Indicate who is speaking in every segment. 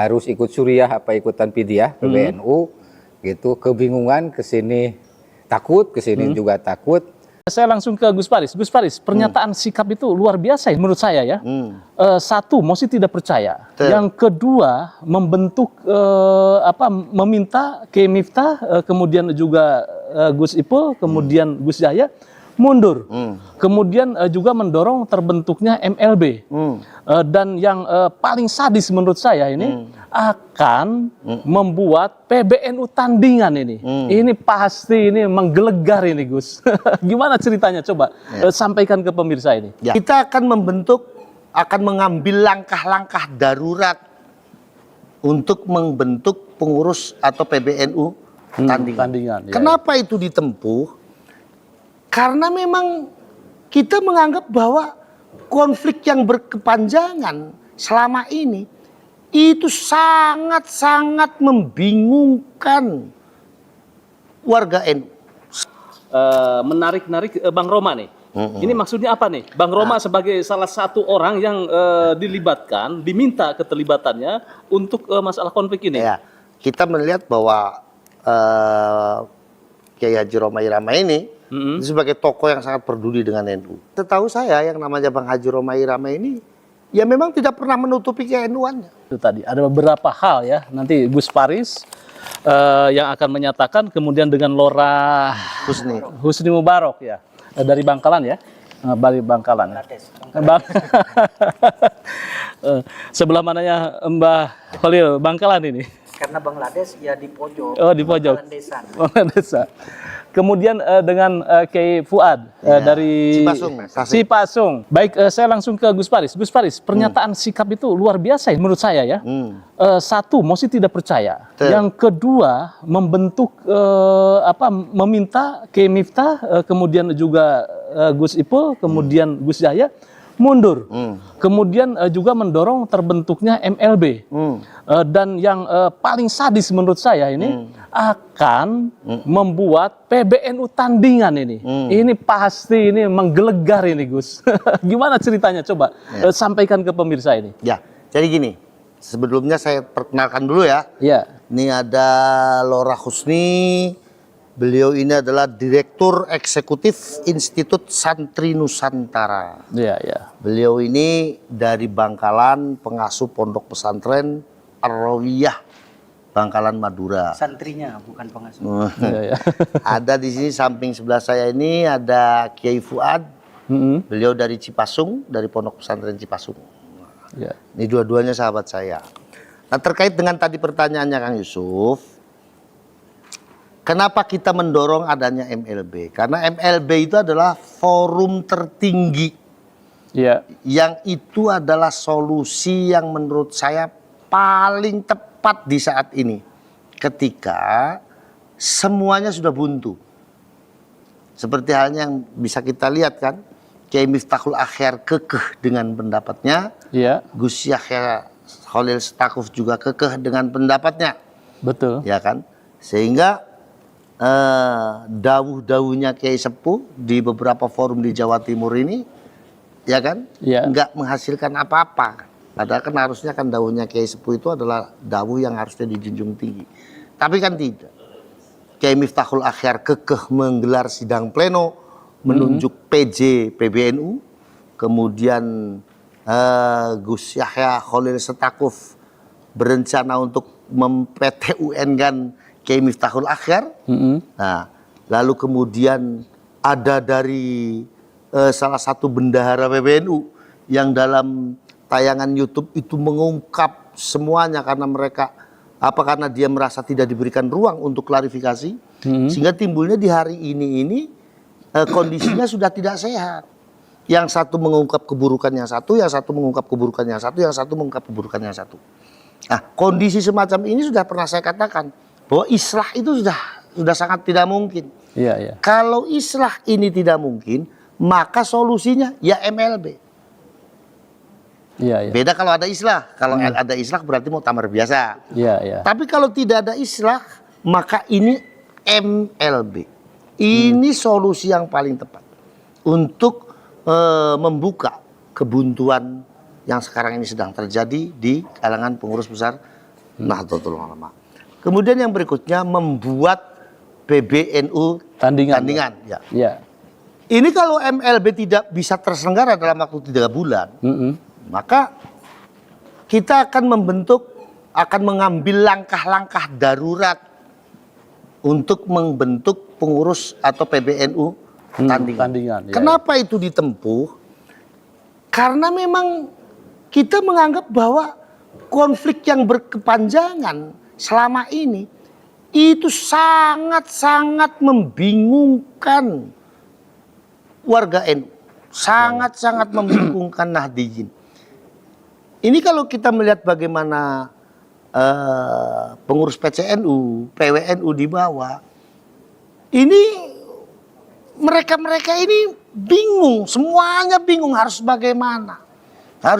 Speaker 1: harus ikut Suriah apa ikutan Pidiah PBNU gitu, kebingungan, kesini takut, kesini juga takut.
Speaker 2: Saya langsung ke Gus Paris. Gus Paris, pernyataan sikap itu luar biasa ya, menurut saya ya. Satu, Mosi tidak percaya. Yang kedua, membentuk meminta Kiai Miftah, kemudian juga Gus Ipul, kemudian Gus Yahya mundur. Kemudian juga mendorong terbentuknya MLB. Dan yang paling sadis menurut saya ini akan membuat PBNU tandingan ini. Ini pasti ini menggelegar ini, Gus. Gimana ceritanya? Coba sampaikan ke pemirsa ini.
Speaker 3: Ya. Kita akan mengambil langkah-langkah darurat untuk membentuk pengurus atau PBNU tandingan.
Speaker 2: Ya.
Speaker 3: Kenapa itu ditempuh? Karena memang kita menganggap bahwa konflik yang berkepanjangan selama ini itu sangat-sangat membingungkan warga NU.
Speaker 2: Menarik-narik Bang Roma nih. Ini maksudnya apa nih? Bang Roma sebagai salah satu orang yang dilibatkan, diminta keterlibatannya untuk masalah konflik ini.
Speaker 3: Ya, kita melihat bahwa Kiai Haji Roma Irama ini sebagai tokoh yang sangat peduli dengan NU. Setahu saya yang namanya Bang Haji Roma Irama ini ya memang tidak pernah menutupi ke-NU-annya.
Speaker 2: Itu tadi ada beberapa hal ya. Nanti Gus Paris yang akan menyatakan, kemudian dengan Lora Husni Mubarak ya, dari Bangkalan ya. Dari Bangkalan. Sebelah mananya Mbah Khalil Bangkalan ini?
Speaker 4: Karena Bangladesh ya di pojok.
Speaker 2: Oh, di pojok.
Speaker 4: Bangladesh.
Speaker 2: Desa. Kemudian dengan Kiai Fuad dari Cipasung. Baik, saya langsung ke Gus Paris. Gus Paris, pernyataan sikap itu luar biasa ya, menurut saya ya. Satu, Mosi tidak percaya. Yang kedua, membentuk meminta Kiai Miftah, kemudian juga Gus Ipul, kemudian Gus Yahya mundur. Kemudian juga mendorong terbentuknya MLB. Dan yang paling sadis menurut saya ini akan membuat PBNU tandingan ini. Ini pasti ini menggelegar ini, Gus. Gimana ceritanya? Coba sampaikan ke pemirsa ini.
Speaker 3: Ya, jadi gini. Sebelumnya saya perkenalkan dulu ya.
Speaker 2: Ya.
Speaker 3: Ini ada Lora Husni. Beliau ini adalah Direktur Eksekutif Institut Santri Nusantara.
Speaker 2: Iya, ya.
Speaker 3: Beliau ini dari Bangkalan, pengasuh pondok pesantren Ar-Rawiyah Bangkalan Madura.
Speaker 4: Santrinya bukan pengasuh.
Speaker 2: Ya.
Speaker 3: Ada di sini samping sebelah saya ini ada Kiai Fuad. Beliau dari Cipasung, dari pondok pesantren Cipasung.
Speaker 2: Ya.
Speaker 3: Ini dua-duanya sahabat saya. Nah, terkait dengan tadi pertanyaannya Kang Yusuf, kenapa kita mendorong adanya MLB? Karena MLB itu adalah forum tertinggi.
Speaker 2: Ya.
Speaker 3: Yang itu adalah solusi yang menurut saya paling tepat di saat ini. Ketika semuanya sudah buntu. Seperti halnya yang bisa kita lihat kan. Kiai Miftahul Akhyar kekeh dengan pendapatnya.
Speaker 2: Ya.
Speaker 3: Gus Yahya Khalil Stakuf juga kekeh dengan pendapatnya.
Speaker 2: Betul.
Speaker 3: Ya kan? Sehingga dawuh-dawuhnya Kiai Sepuh di beberapa forum di Jawa Timur ini, ya kan, nggak menghasilkan apa-apa. Padahal kan harusnya kan dawuhnya Kiai Sepuh itu adalah dawuh yang harusnya dijunjung tinggi. Tapi kan tidak. Kiai Miftahul Akhyar kekeh menggelar sidang pleno, menunjuk PJ PBNU, kemudian Gus Yahya Khalil Stakuf berencana untuk mem-PT-UN kan Kiai Miftahul Akhyar. Nah, lalu kemudian ada dari salah satu bendahara PBNU yang dalam tayangan YouTube itu mengungkap semuanya karena dia merasa tidak diberikan ruang untuk klarifikasi, sehingga timbulnya di hari ini kondisinya sudah tidak sehat. Yang satu mengungkap keburukan yang satu, yang satu mengungkap keburukan yang satu, yang satu mengungkap keburukan yang satu. Nah, kondisi semacam ini sudah pernah saya katakan bahwa islah itu sudah sangat tidak mungkin.
Speaker 2: Iya.
Speaker 3: Kalau islah ini tidak mungkin, maka solusinya ya MLB.
Speaker 2: Iya.
Speaker 3: Beda kalau ada islah. Kalau ada islah berarti muktamar biasa.
Speaker 2: Iya.
Speaker 3: Tapi kalau tidak ada islah, maka ini MLB. Ini solusi yang paling tepat untuk membuka kebuntuan yang sekarang ini sedang terjadi di kalangan pengurus besar Nahdlatul Ulama. Kemudian yang berikutnya membuat PBNU tandingan. Ya.
Speaker 2: Ya.
Speaker 3: Ini kalau MLB tidak bisa terselenggara dalam waktu 3 bulan, maka kita akan mengambil langkah-langkah darurat untuk membentuk pengurus atau PBNU tandingan.
Speaker 2: Ya.
Speaker 3: Kenapa itu ditempuh? Karena memang kita menganggap bahwa konflik yang berkepanjangan selama ini itu sangat-sangat membingungkan warga NU, sangat-sangat membingungkan Nahdliyin. Ini kalau kita melihat bagaimana pengurus PCNU, PWNU di bawah, ini mereka ini bingung, semuanya bingung harus bagaimana. Nah,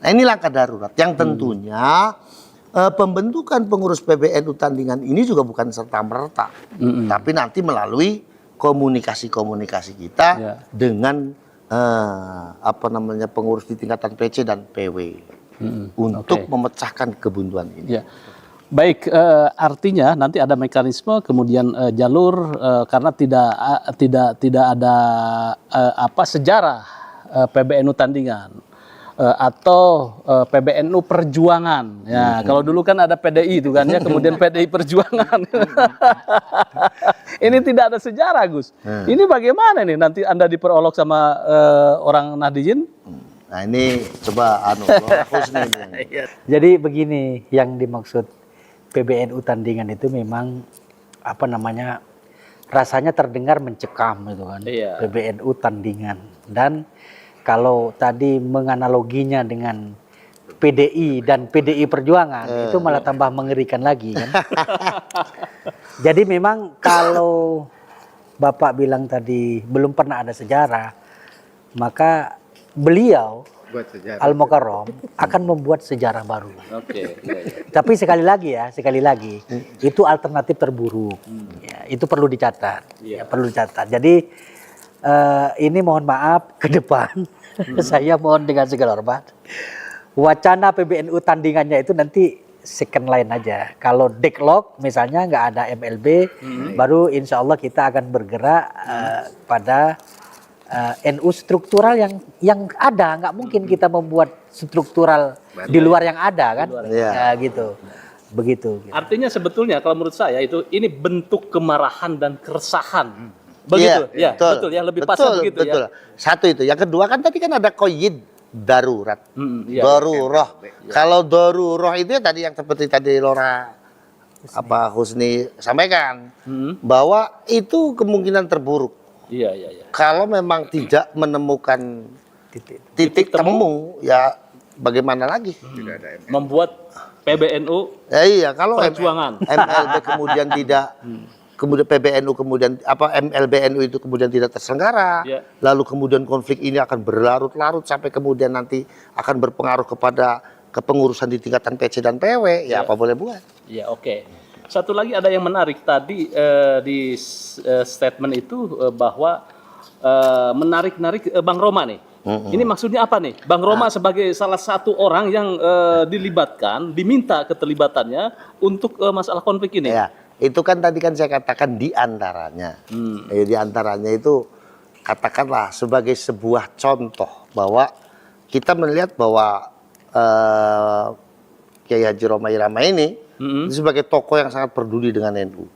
Speaker 3: ini langkah darurat yang tentunya pembentukan pengurus PBNU tandingan ini juga bukan serta-merta, tapi nanti melalui komunikasi kita dengan pengurus di tingkatan PC dan PW untuk memecahkan kebuntuan ini.
Speaker 2: Ya. Baik, artinya nanti ada mekanisme, kemudian jalur, karena tidak ada sejarah PBNU tandingan atau PBNU perjuangan. Ya, kalau dulu kan ada PDI itu kan ya, kemudian PDI perjuangan. Ini tidak ada sejarah, Gus. Ini bagaimana nih nanti Anda diperolok sama orang Nahdliyin?
Speaker 3: Nah, ini coba
Speaker 4: Jadi begini, yang dimaksud PBNU tandingan itu memang rasanya terdengar mencekam gitu kan.
Speaker 2: Iya.
Speaker 4: PBNU tandingan. Dan kalau tadi menganaloginya dengan PDI dan PDI Perjuangan itu malah tambah mengerikan lagi kan. Jadi memang kalau Bapak bilang tadi belum pernah ada sejarah, maka beliau Al-Mukarram akan membuat sejarah baru. Tapi sekali lagi itu alternatif terburuk. Ya, itu perlu dicatat. Ya, perlu dicatat. Jadi ini mohon maaf ke depan saya mohon dengan segala hormat, wacana PBNU tandingannya itu nanti second line aja. Kalau deadlock misalnya nggak ada MLB, baru insya Allah kita akan bergerak pada NU struktural yang ada. Nggak mungkin kita membuat struktural di luar yang ada kan, ya, gitu. Begitu.
Speaker 2: Artinya sebetulnya kalau menurut saya ini bentuk kemarahan dan keresahan. Begitu, ya, betul ya, lebih pasal begitu ya.
Speaker 3: Satu itu, yang kedua kan tadi kan ada qaid darurat, daruroh. Kalau daruroh itu tadi yang seperti tadi Lora Husni sampaikan, bahwa itu kemungkinan terburuk.
Speaker 2: Iya.
Speaker 3: Kalau memang tidak menemukan titik temu, ya bagaimana lagi?
Speaker 2: Membuat PBNU
Speaker 3: iya, kalau
Speaker 2: perjuangan.
Speaker 3: MLB kemudian tidak kemudian PBNU kemudian MLBNU itu kemudian tidak terselenggara, lalu kemudian konflik ini akan berlarut-larut sampai kemudian nanti akan berpengaruh kepada kepengurusan di tingkatan PC dan PW, ya apa boleh buat.
Speaker 2: Ya, oke. Satu lagi ada yang menarik tadi di statement itu bahwa menarik-narik Bang Roma nih. Ini maksudnya apa nih? Bang Roma sebagai salah satu orang yang dilibatkan, diminta keterlibatannya untuk masalah konflik ini.
Speaker 3: Ya. Itu kan tadi kan saya katakan di antaranya. Di antaranya itu katakanlah sebagai sebuah contoh bahwa kita melihat bahwa Kiai Haji Roma Irama ini sebagai tokoh yang sangat peduli dengan NU.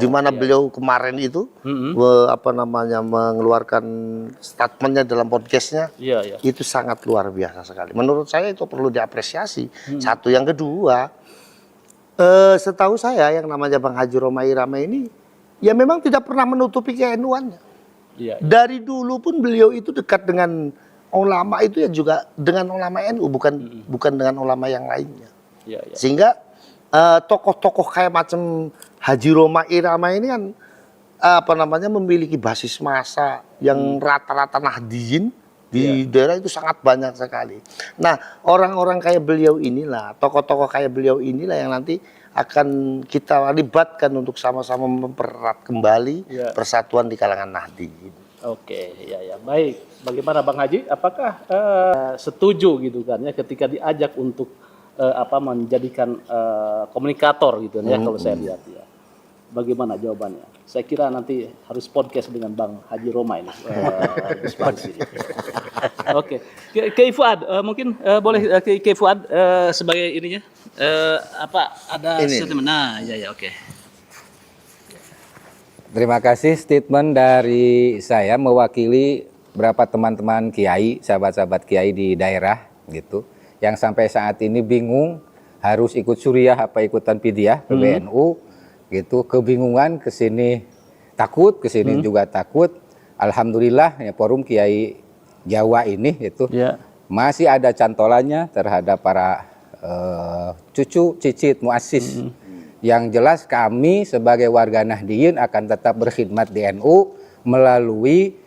Speaker 3: Di mana beliau kemarin itu mengeluarkan statementnya dalam podcastnya, itu sangat luar biasa sekali. Menurut saya itu perlu diapresiasi. Satu, yang kedua, setahu saya yang namanya Bang Haji Roma Irama ini ya memang tidak pernah menutupi ke-NU-annya. Dari dulu pun beliau itu dekat dengan ulama itu ya juga dengan ulama NU, bukan dengan ulama yang lainnya. Sehingga tokoh-tokoh kayak macam Haji Roma Irama ini kan memiliki basis massa yang rata-rata Nahdliyin di daerah itu sangat banyak sekali. Nah, orang-orang kayak beliau inilah, tokoh-tokoh kayak beliau inilah yang nanti akan kita libatkan untuk sama-sama mempererat kembali persatuan di kalangan Nahdliyin.
Speaker 2: Oke, ya baik. Bagaimana Bang Haji? Apakah setuju gitu kan ya ketika diajak untuk menjadikan komunikator gitu ya kalau saya lihat ya. Bagaimana jawabannya? Saya kira nanti harus podcast dengan Bang Haji Roma ini. Oke, Kiai Fuad mungkin boleh Kiai Fuad sebagai ininya ada statement? Nah, ya oke.
Speaker 1: Terima kasih statement dari saya mewakili berapa teman-teman kiai, sahabat-sahabat kiai di daerah gitu, yang sampai saat ini bingung harus ikut suriah apa ikutan pidiah PBNU gitu, kebingungan kesini takut, kesini juga takut. Alhamdulillah ya forum kiai Jawa ini itu masih ada cantolannya terhadap para cucu cicit muassis. Yang jelas kami sebagai warga Nahdliyin akan tetap berkhidmat di NU melalui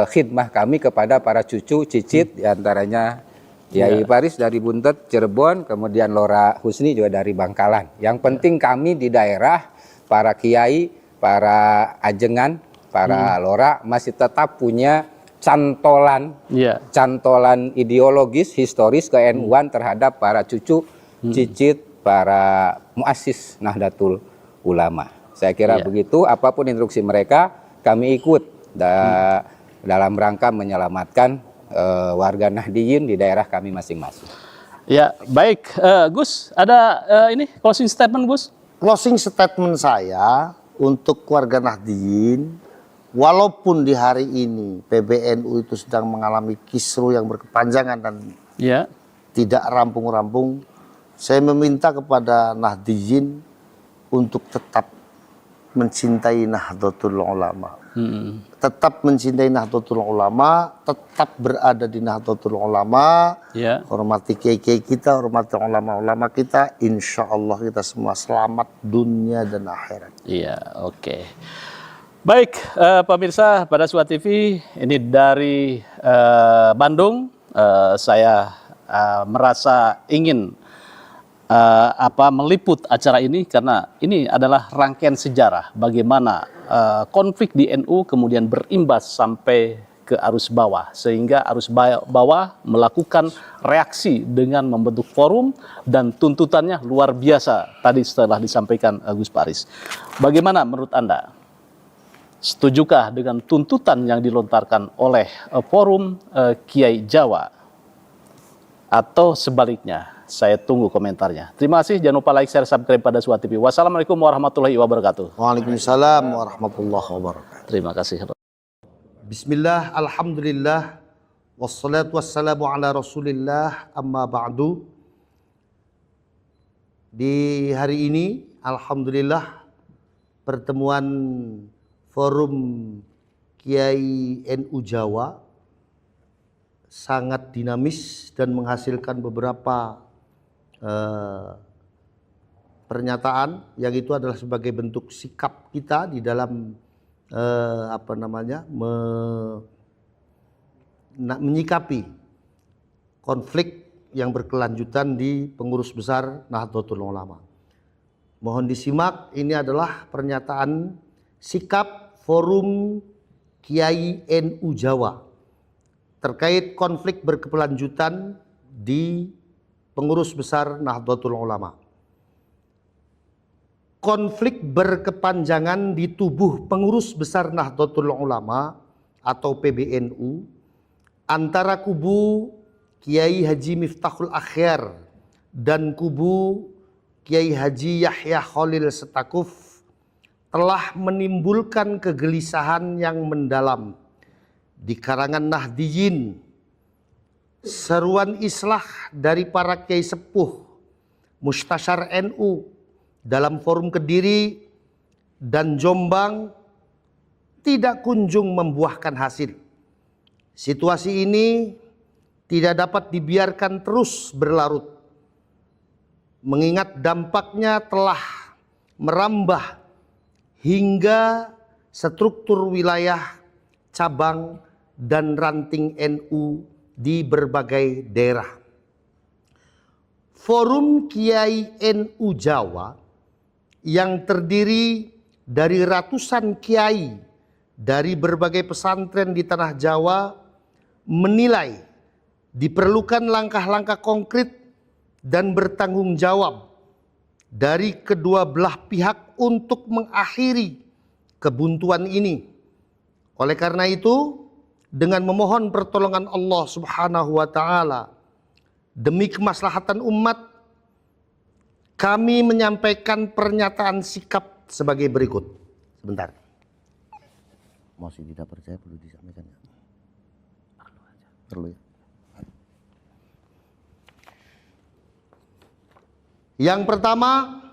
Speaker 1: khidmah kami kepada para cucu cicit, diantaranya Kiai Faris dari Buntet, Cirebon, kemudian Lora Husni juga dari Bangkalan. Yang penting kami di daerah, para kiai, para ajengan, para lora masih tetap punya cantolan, cantolan ideologis, historis ke-NU-an terhadap para cucu cicit para muassis Nahdlatul Ulama. Saya kira begitu, apapun instruksi mereka kami ikut dalam rangka menyelamatkan warga Nahdliyin di daerah kami masing-masing.
Speaker 2: Ya, baik. Gus, ada ini closing statement, Gus?
Speaker 3: Closing statement saya untuk warga Nahdliyin, walaupun di hari ini PBNU itu sedang mengalami kisru yang berkepanjangan dan tidak rampung-rampung, saya meminta kepada Nahdliyin untuk tetap mencintai Nahdlatul Ulama. Tetap mencintai Nahdlatul Ulama, tetap berada di Nahdlatul Ulama, hormati kiai-kiai kita, hormati ulama-ulama kita, insya Allah kita semua selamat dunia dan akhirat.
Speaker 2: Iya, oke. Baik, pemirsa pada Suara TV, ini dari Bandung, saya merasa ingin meliput acara ini karena ini adalah rangkaian sejarah bagaimana konflik di NU kemudian berimbas sampai ke arus bawah sehingga arus bawah melakukan reaksi dengan membentuk forum dan tuntutannya luar biasa tadi setelah disampaikan Gus Paris. Bagaimana menurut Anda? Setujukah dengan tuntutan yang dilontarkan oleh forum Kiai Jawa atau sebaliknya? Saya tunggu komentarnya. Terima kasih. Jangan lupa like, share, subscribe pada Suara TV. Wassalamualaikum warahmatullahi wabarakatuh.
Speaker 3: Waalaikumsalam warahmatullahi wabarakatuh.
Speaker 2: Terima kasih.
Speaker 3: Bismillah, alhamdulillah, wassalatu wassalamu ala rasulillah, amma ba'du. Di hari ini, alhamdulillah, pertemuan forum Kiai NU Jawa sangat dinamis dan menghasilkan beberapa pernyataan yang itu adalah sebagai bentuk sikap kita di dalam menyikapi konflik yang berkelanjutan di pengurus besar Nahdlatul Ulama. Mohon disimak, ini adalah pernyataan sikap forum Kiai NU Jawa terkait konflik berkelanjutan di pengurus besar Nahdlatul Ulama. Konflik berkepanjangan di tubuh pengurus besar Nahdlatul Ulama atau PBNU antara kubu Kiai Haji Miftahul Akhyar dan kubu Kiai Haji Yahya Khalil Setakuf telah menimbulkan kegelisahan yang mendalam di kalangan Nahdliyin. Seruan islah dari para kiai sepuh Mustasyar NU dalam forum Kediri dan Jombang tidak kunjung membuahkan hasil. Situasi ini tidak dapat dibiarkan terus berlarut, mengingat dampaknya telah merambah hingga struktur wilayah, cabang, dan ranting NU di berbagai daerah. Forum Kiai NU Jawa yang terdiri dari ratusan kiai dari berbagai pesantren di tanah Jawa menilai diperlukan langkah-langkah konkret dan bertanggung jawab dari kedua belah pihak untuk mengakhiri kebuntuan ini. Oleh karena itu, dengan memohon pertolongan Allah Subhanahu wa taala demi kemaslahatan umat, kami menyampaikan pernyataan sikap sebagai berikut. Sebentar. Masih tidak percaya perlu disampaikan ya? Perlu ya. Yang pertama,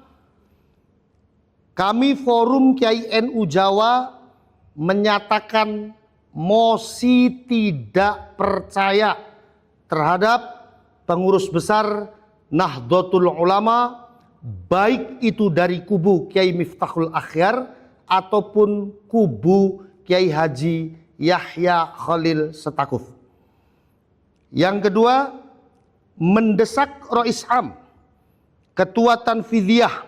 Speaker 3: kami Forum Kiai NU Jawa menyatakan mosi tidak percaya terhadap pengurus besar Nahdlatul Ulama, baik itu dari kubu Kiai Miftahul Akhyar ataupun kubu Kiai Haji Yahya Khalil Setakuf. Yang kedua, mendesak Rois Am, Ketua Tanfidiyah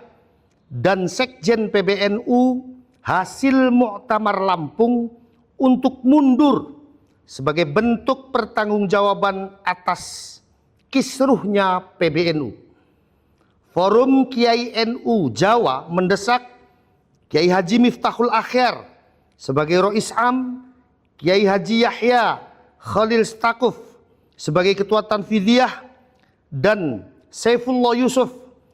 Speaker 3: dan Sekjen PBNU hasil Muktamar Lampung untuk mundur sebagai bentuk pertanggungjawaban atas kisruhnya PBNU. Forum Kiai NU Jawa mendesak Kiai Haji Miftahul Akhyar sebagai Rois Am, Kiai Haji Yahya Khalil Setakuf sebagai Ketua Tanfidiyah dan Saifullah Yusuf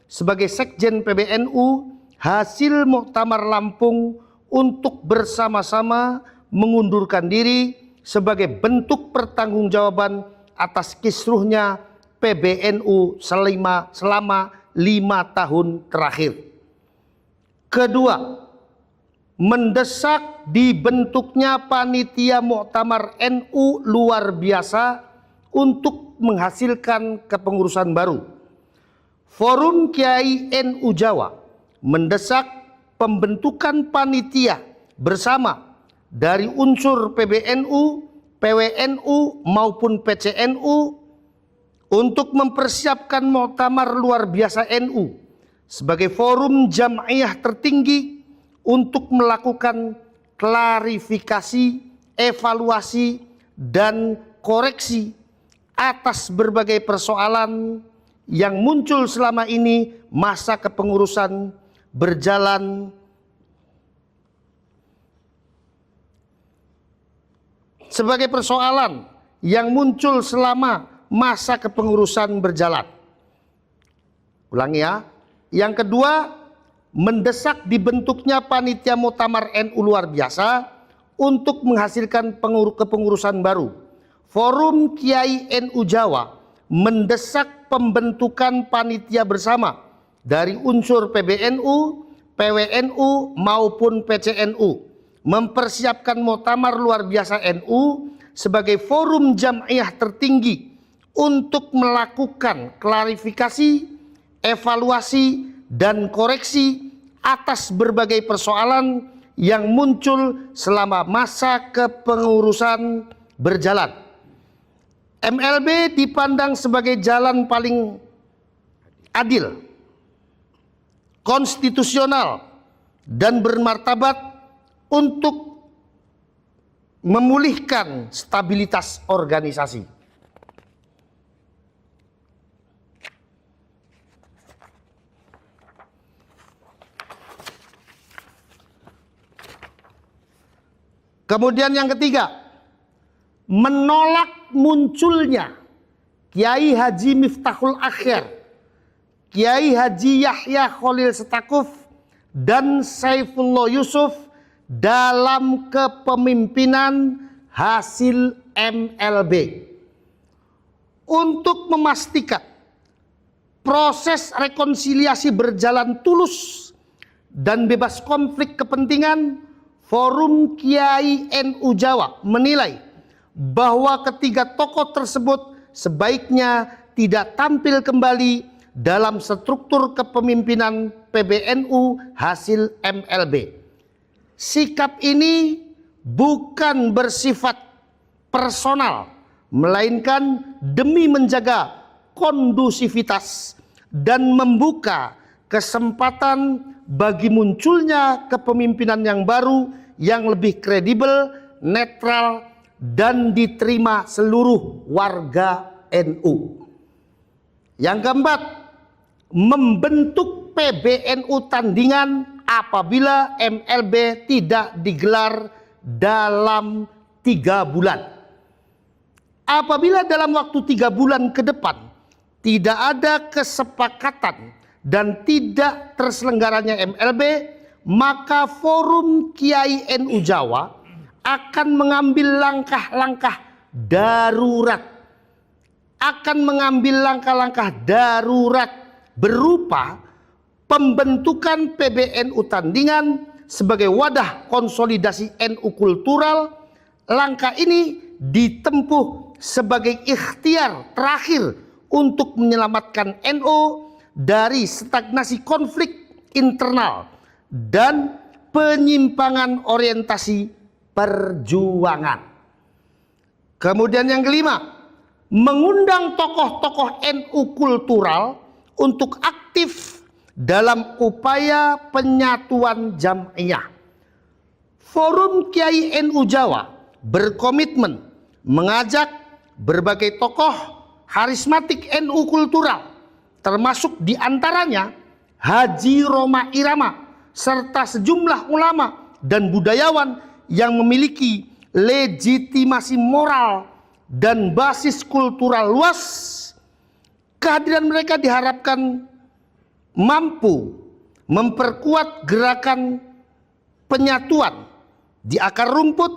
Speaker 3: sebagai Sekjen PBNU hasil Muktamar Lampung untuk bersama-sama mengundurkan diri sebagai bentuk pertanggungjawaban atas kisruhnya PBNU selama 5 tahun terakhir. Kedua, mendesak dibentuknya panitia Muktamar NU luar biasa untuk menghasilkan kepengurusan baru. Forum Kiai NU Jawa mendesak pembentukan panitia bersama dari unsur PBNU, PWNU maupun PCNU untuk mempersiapkan Muktamar luar biasa NU sebagai forum jamaiyah tertinggi untuk melakukan klarifikasi, evaluasi, dan koreksi atas berbagai persoalan yang muncul selama ini masa kepengurusan berjalan sebagai persoalan yang muncul selama masa kepengurusan berjalan. Ulangi ya. Yang kedua, mendesak dibentuknya panitia Muktamar NU luar biasa untuk menghasilkan kepengurusan baru. Forum Kiai NU Jawa mendesak pembentukan panitia bersama dari unsur PBNU, PWNU maupun PCNU, mempersiapkan Muktamar luar biasa NU sebagai forum jamaiyah tertinggi untuk melakukan klarifikasi, evaluasi, dan koreksi atas berbagai persoalan yang muncul selama masa kepengurusan berjalan. MLB dipandang sebagai jalan paling adil, konstitusional, dan bermartabat untuk memulihkan stabilitas organisasi. Kemudian yang ketiga, menolak munculnya Kiai Haji Miftahul Akhyar, Kiai Haji Yahya Khalil Setakuf, dan Saifullah Yusuf dalam kepemimpinan hasil MLB untuk memastikan proses rekonsiliasi berjalan tulus dan bebas konflik kepentingan. Forum Kiai NU Jawa menilai bahwa ketiga tokoh tersebut sebaiknya tidak tampil kembali dalam struktur kepemimpinan PBNU hasil MLB. Sikap ini bukan bersifat personal, melainkan demi menjaga kondusivitas dan membuka kesempatan bagi munculnya kepemimpinan yang baru yang lebih kredibel, netral, dan diterima seluruh warga NU. Yang keempat, membentuk PBNU tandingan apabila MLB tidak digelar dalam 3 bulan. Apabila dalam waktu 3 bulan ke depan tidak ada kesepakatan dan tidak terselenggaranya MLB, maka Forum Kiai NU Jawa akan mengambil langkah-langkah darurat. Akan mengambil langkah-langkah darurat berupa pembentukan PBNU tandingan sebagai wadah konsolidasi NU kultural. Langkah ini ditempuh sebagai ikhtiar terakhir untuk menyelamatkan NU dari stagnasi konflik internal dan penyimpangan orientasi perjuangan. Kemudian yang kelima, mengundang tokoh-tokoh NU kultural untuk aktif dalam upaya penyatuan jamaah. Forum Kiai NU Jawa berkomitmen mengajak berbagai tokoh karismatik NU kultural, termasuk diantaranya Haji Roma Irama, serta sejumlah ulama dan budayawan yang memiliki legitimasi moral dan basis kultural luas. Kehadiran mereka diharapkan mampu memperkuat gerakan penyatuan di akar rumput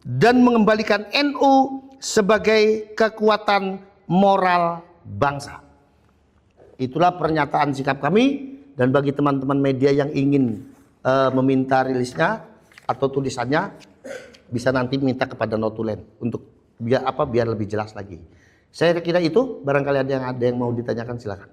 Speaker 3: dan mengembalikan NU sebagai kekuatan moral bangsa. Itulah pernyataan sikap kami, dan bagi teman-teman media yang ingin meminta rilisnya atau tulisannya, bisa nanti minta kepada Notulen untuk biar lebih jelas lagi. Saya kira itu, barangkali ada yang mau ditanyakan silakan.